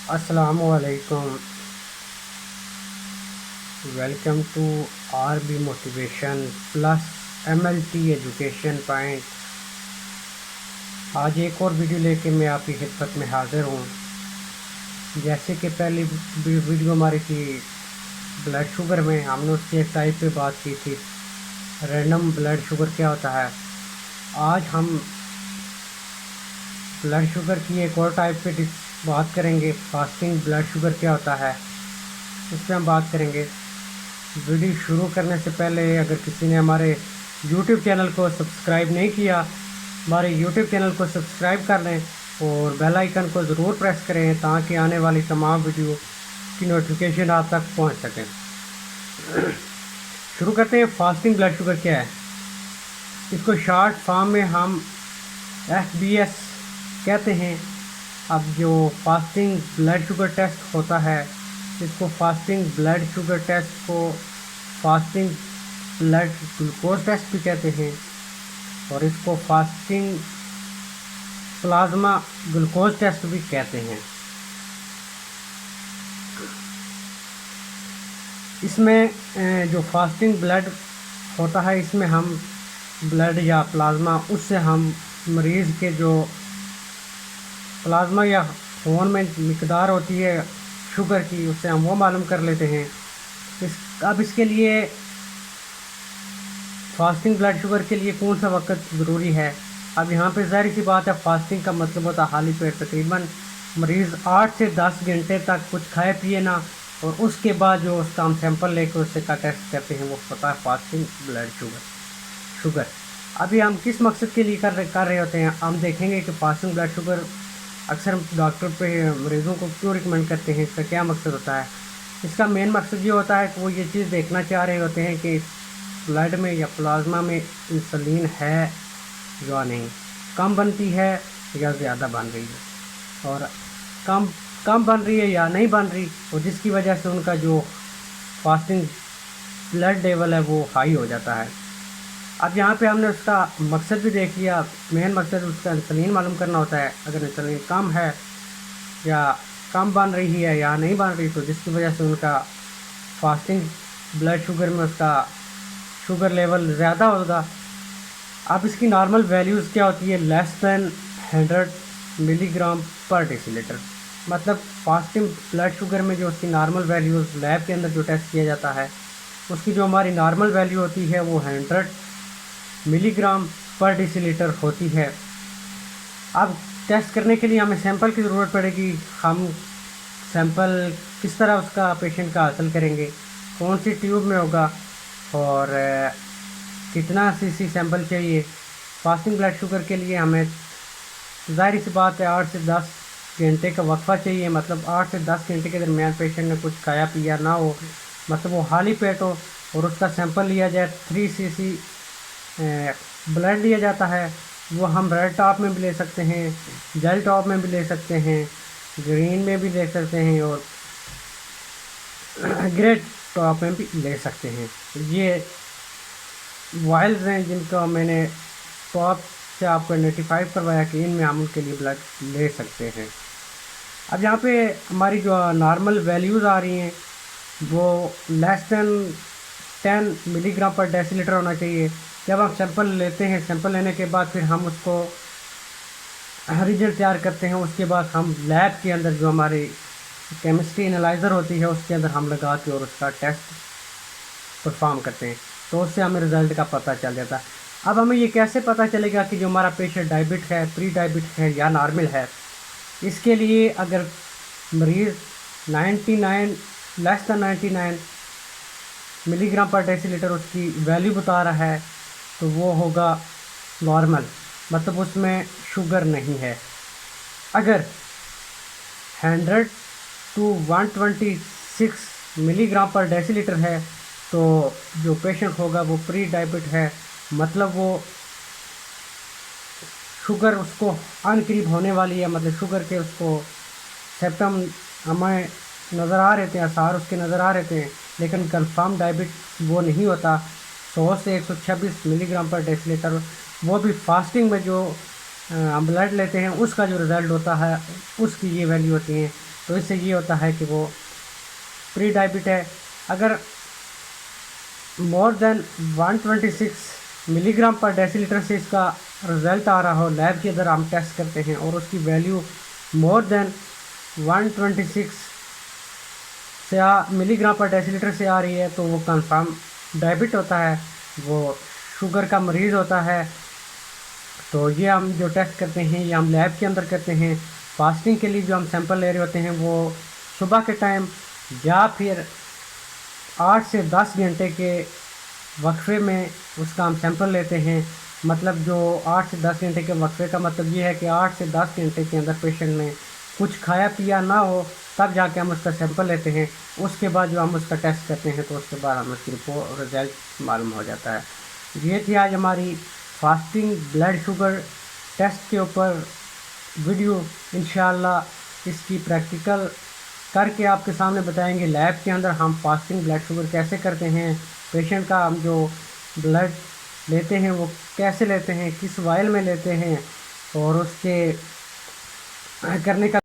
अस्सलामुअलैकुम। Welcome to RB motivation plus MLT education point. आज एक और वीडियो लेके मैं आपकी खिदमत में हाज़िर हूँ। जैसे कि पहली वीडियो हमारी थी ब्लड शुगर में, हमने उसकी एक टाइप पे बात की थी, रैंडम ब्लड शुगर क्या होता है। आज हम ब्लड शुगर की एक और टाइप पे बात करेंगे, फास्टिंग ब्लड शुगर क्या होता है, इस पर हम बात करेंगे। वीडियो शुरू करने से पहले अगर किसी ने हमारे YouTube चैनल को सब्सक्राइब नहीं किया, हमारे YouTube चैनल को सब्सक्राइब कर लें और बेल आइकन को ज़रूर प्रेस करें ताकि आने वाली तमाम वीडियो की नोटिफिकेशन आप तक पहुंच सकें। शुरू करते हैं। फास्टिंग ब्लड शुगर क्या है? इसको शॉर्ट फॉर्म में हम FBS कहते हैं। अब जो फास्टिंग ब्लड शुगर टेस्ट होता है, इसको फास्टिंग ब्लड शुगर टेस्ट को फास्टिंग ब्लड ग्लूकोज टेस्ट भी कहते हैं और इसको फास्टिंग प्लाज्मा ग्लूकोज टेस्ट भी कहते हैं। इसमें जो फास्टिंग ब्लड होता है, इसमें हम ब्लड या प्लाज्मा, उससे हम मरीज़ के जो प्लाज्मा या खून में मिकदार होती है शुगर की, उससे हम वो मालूम कर लेते हैं। अब इसके लिए फास्टिंग ब्लड शुगर के लिए कौन सा वक्त ज़रूरी है? अब यहाँ पे ज़ाहिर सी बात है, फास्टिंग का मतलब होता है खाली पेट। तकरीबन मरीज़ 8 से 10 घंटे तक कुछ खाए पिए ना, और उसके बाद जो उसका हम सैंपल लेकर उससे का टेस्ट करते हैं, वो होता है फास्टिंग ब्लड शुगर। अभी हम किस मकसद के लिए कर रहे होते हैं, हम देखेंगे कि फास्टिंग ब्लड शुगर अक्सर डॉक्टर पे मरीज़ों को क्यों रिकमेंड करते हैं, इसका क्या मकसद होता है। इसका मेन मकसद ये होता है कि वो ये चीज़ देखना चाह रहे होते हैं कि ब्लड में या प्लाज्मा में इंसुलिन है या नहीं, कम बनती है या ज़्यादा बन रही है, और कम बन रही है या नहीं बन रही, और जिसकी वजह से उनका जो फास्टिंग ब्लड लेवल है वो हाई हो जाता है। अब यहाँ पे हमने उसका मकसद भी देख लिया। मेन मकसद उसका इंसुलिन मालूम करना होता है। अगर इंसुलिन कम है या कम बन रही है या नहीं बन रही, तो जिसकी वजह से उनका फास्टिंग ब्लड शुगर में उसका शुगर लेवल ज़्यादा होगा। अब इसकी नॉर्मल वैल्यूज़ क्या होती है? लेस दैन 100 मिलीग्राम पर डेसीलीटर। मतलब फास्टिंग ब्लड शुगर में जो उसकी नॉर्मल वैल्यूज़ लैब के अंदर जो टेस्ट किया जाता है, उसकी जो हमारी नॉर्मल वैल्यू होती है वो 100 मिलीग्राम पर डेसीलीटर होती है। अब टेस्ट करने के लिए हमें सैंपल की ज़रूरत पड़ेगी। हम सैंपल किस तरह उसका पेशेंट का हासिल करेंगे, कौन सी ट्यूब में होगा और कितना सीसी सैंपल चाहिए। फास्टिंग ब्लड शुगर के लिए हमें ज़ाहिर सी बात है 8 से 10 घंटे का वक्फा चाहिए। मतलब 8 से 10 घंटे के दरमियान पेशेंट ने कुछ खाया पिया ना हो, मतलब वो खाली पेट हो, और उसका सैंपल लिया जाए। 3 सीसी ब्लड लिया जाता है। वो हम रेड टॉप में भी ले सकते हैं, जेल टॉप में भी ले सकते हैं, ग्रीन में भी ले सकते हैं और ग्रे टॉप में भी ले सकते हैं। ये वाइल्स हैं जिनको मैंने टॉप से आपको आइडेंटिफाई करवाया कि इनमें हम उनके लिए ब्लड ले सकते हैं। अब यहाँ पे हमारी जो नॉर्मल वैल्यूज़ आ रही हैं वो लेस दैन 10 मिलीग्राम पर डेसीलीटर होना चाहिए। जब हम सैंपल लेते हैं, सैंपल लेने के बाद फिर हम उसको रिजल्ट तैयार करते हैं। उसके बाद हम लैब के अंदर जो हमारी केमिस्ट्री एनालाइज़र होती है उसके अंदर हम लगा के और उसका टेस्ट परफॉर्म करते हैं, तो उससे हमें रिज़ल्ट का पता चल जाता है। अब हमें ये कैसे पता चलेगा कि जो हमारा पेशेंट डायबिट है, प्री डायबिट है या नॉर्मल है? इसके लिए अगर मरीज़ 99 लेस दैन 99 मिलीग्राम पर डेसीलीटर उसकी वैल्यू बता रहा है, तो वो होगा नॉर्मल, मतलब उसमें शुगर नहीं है। अगर 100 to 126 मिलीग्राम पर डेसीलीटर है, तो जो पेशेंट होगा वो प्री डायबिट है, मतलब वो शुगर उसको अनकरीब होने वाली है। मतलब शुगर के उसको सिम्टम हमें नज़र आ रहे थे, आसार उसके नज़र आ रहे थे, लेकिन कंफर्म डायबिट वो नहीं होता। 100 से 126 मिलीग्राम पर डेसीलीटर, वो भी फास्टिंग में जो हम ब्लड लेते हैं उसका जो रिज़ल्ट होता है उसकी ये वैल्यू होती है। तो इससे ये होता है कि वो प्री डायबिट है। अगर मोर देन 126 मिलीग्राम पर डेसीलीटर से इसका रिज़ल्ट आ रहा हो, लैब के अंदर हम टेस्ट करते हैं और उसकी वैल्यू मोर देन 126 से मिलीग्राम पर डेसीलीटर से आ रही है, तो वो कंफर्म डायबिट होता है, वो शुगर का मरीज़ होता है। तो ये हम जो टेस्ट करते हैं ये हम लैब के अंदर करते हैं। फास्टिंग के लिए जो हम सैंपल ले रहे होते हैं वो सुबह के टाइम या फिर 8 से 10 घंटे के वक्फे में उसका हम सैंपल लेते हैं। मतलब जो 8 से 10 घंटे के वक्फे का मतलब ये है कि 8 से 10 घंटे के अंदर पेशेंट ने कुछ खाया पिया ना हो, तब जाके हम उसका सैंपल लेते हैं। उसके बाद जो हम उसका टेस्ट करते हैं तो उसके बाद हमें उसकी रिपोर्ट रिजल्ट मालूम हो जाता है। ये थी आज हमारी फास्टिंग ब्लड शुगर टेस्ट के ऊपर वीडियो। इंशाल्लाह इसकी प्रैक्टिकल करके आपके सामने बताएंगे। लैब के अंदर हम फास्टिंग ब्लड शुगर कैसे करते हैं, पेशेंट का हम जो ब्लड लेते हैं वो कैसे लेते हैं, किस वायल में लेते हैं और उसके करने का